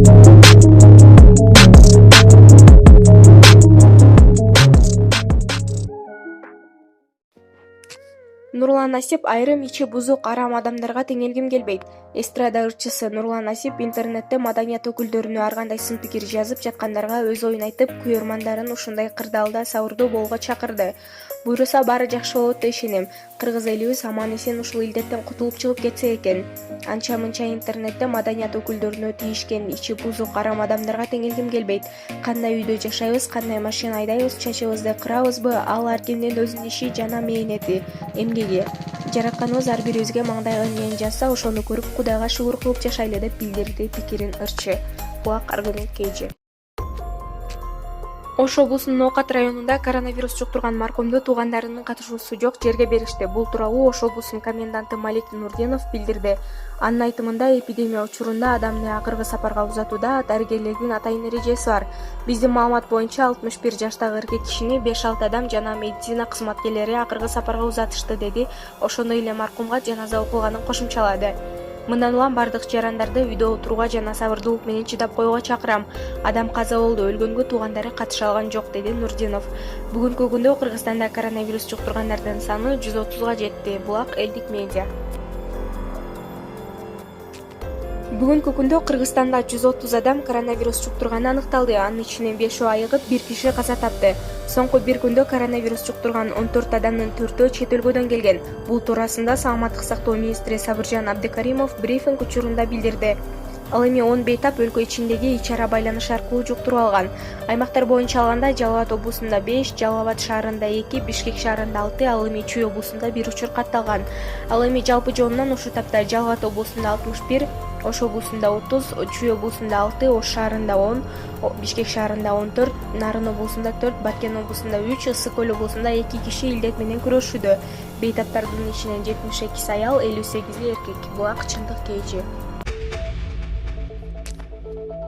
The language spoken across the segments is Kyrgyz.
Нурлан Насип айрым ичи бузук арам адамдарга теңелгим келбейт. Эстрада ырчысы Нурлан Насип интернетте маданият өкүлдөрүнө ар кандай сын пикир жазып жаткандарга өз оюн айтып, күйөрмандарын ушундай кырдаалда сабырдуу болууга чакырды. Буйруса баары жакшы болот деп ишенем. Кыргыз элибиз аман-эсен ушул илдеттен кутулуп чыгып кетсе экен. Анча-мынча интернетте маданият өкүлдөрүнө тийишкен ичи бузук арам адамдарга теңелгим келбейт. Кандай үйдө жашайбыз, кандай машина айдайбыз, чачыбызды кырабызбы, ал ар кимдин өзүнүн иши жана мээнети, эмгеги. Жаратканыбыз ар бирибизге маңдайга эмнени жазса, ошону көрүп Кудайга шүгүр кылып жашайлы деп билдирди пикирин ырчы. Булак аргумент KG. Ош облусунун Окат районунда коронавирус жуктурган маркумду туугандарынын катышуусу жок жерге беришти. Бул тууралуу Ош облусунун коменданты Малик Нурдинов билдирди. Анын айтымында, эпидемия учурунда адамды акыркы сапарга узатууда дарыгерлердин атайын эрежеси бар. Биздин маалымат боюнча 61 жаштагы эркек кишини 5-6 адам жана медицина кызматкерлери акыркы сапарга узатышты, деди. Ошондой эле маркумга жаназа окулганын кошумчалады. Мындан улам бардык жарандарды үйдө отурууга жана сабырдуулук менен чыдап коюуга чакырам. Адам каза болду, өлгөнгө туугандары катыша алган жок, деди Нурдинов. Бүгүнкү күндө Кыргызстанда коронавирус жуктургандардын саны 130га жетти. Булак элдик медиа. Бүгүнкү күндө Кыргызстанда 130 адам коронавирус жуктурганы аныкталды. Анын ичинен 5 айыгып, 1 киши каза тапты. Соңку бир күндө коронавирус жуктурган 14 адамдын 4-өө чет өлкөдөн келген. Бул туурасында Саламаттык сактоо министри Сабыржан Абдыкаримов брифинг учурунда билдирди. Ал эми 10 бейтап өлкө ичиндеги ич-ара байланыш аркылуу жуктуруп алган. Аймактар боюнча алганда Жалал Абад облусунда 5, Жалал Абад шаарында 2, Бишкек шаарында 6, ал эми Чүй облусунда 1 учур катталган. Ал эми жалпы жонунан ушул тапта Жалал Абад облусунда 61, Ош облусунда 30, Чүй облусунда 6, Ош шаарында 10, Бишкек шаарында 14, Нарын облусунда 4, Баткен облусунда 3, Ысык Көл облусунда 2 киши илдет менен күрөшүүдө. Бейтаптардын ичинен 72 аял, 58 эркек. Булак чындык KG.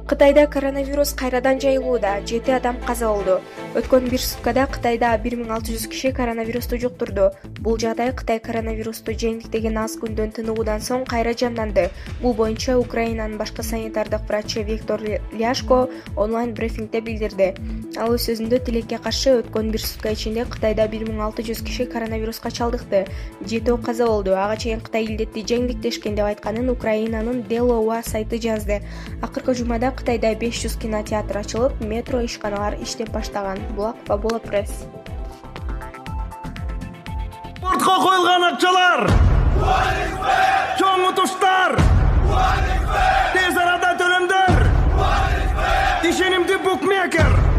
Кытайда коронавирус кайрадан жайылууда, 7 адам каза болду. Өткөн бир суткада Кытайда 1600 киши коронавирусту жуктурду. Бул жагдай Кытай коронавирусту жеңдиктеген аз күндөн тынуудан соң кайра жанданды. Бул боюнча Украинанын башкы санитардык врачы Виктор Ляшко онлайн брифингде билдирди. Ал өз сөзүндө тилекке каршы өткөн бир сутка ичинде Кытайда 1600 киши коронавируска чалдыкты. 7 каза болду. Ага чейин Кытай илдетти жеңдиктешкен деп айтканын Украинанын Делоа сайты жазды. Акыркы жумада Кытайда 500 кинотеатр ачылып, метро ишканалар иштеп баштаган. Булак Фабула пресс. Спортко коюлган акчалар! Чоң утуштар! Тез арада төлөмдөр! Ишенимдүү букмекер!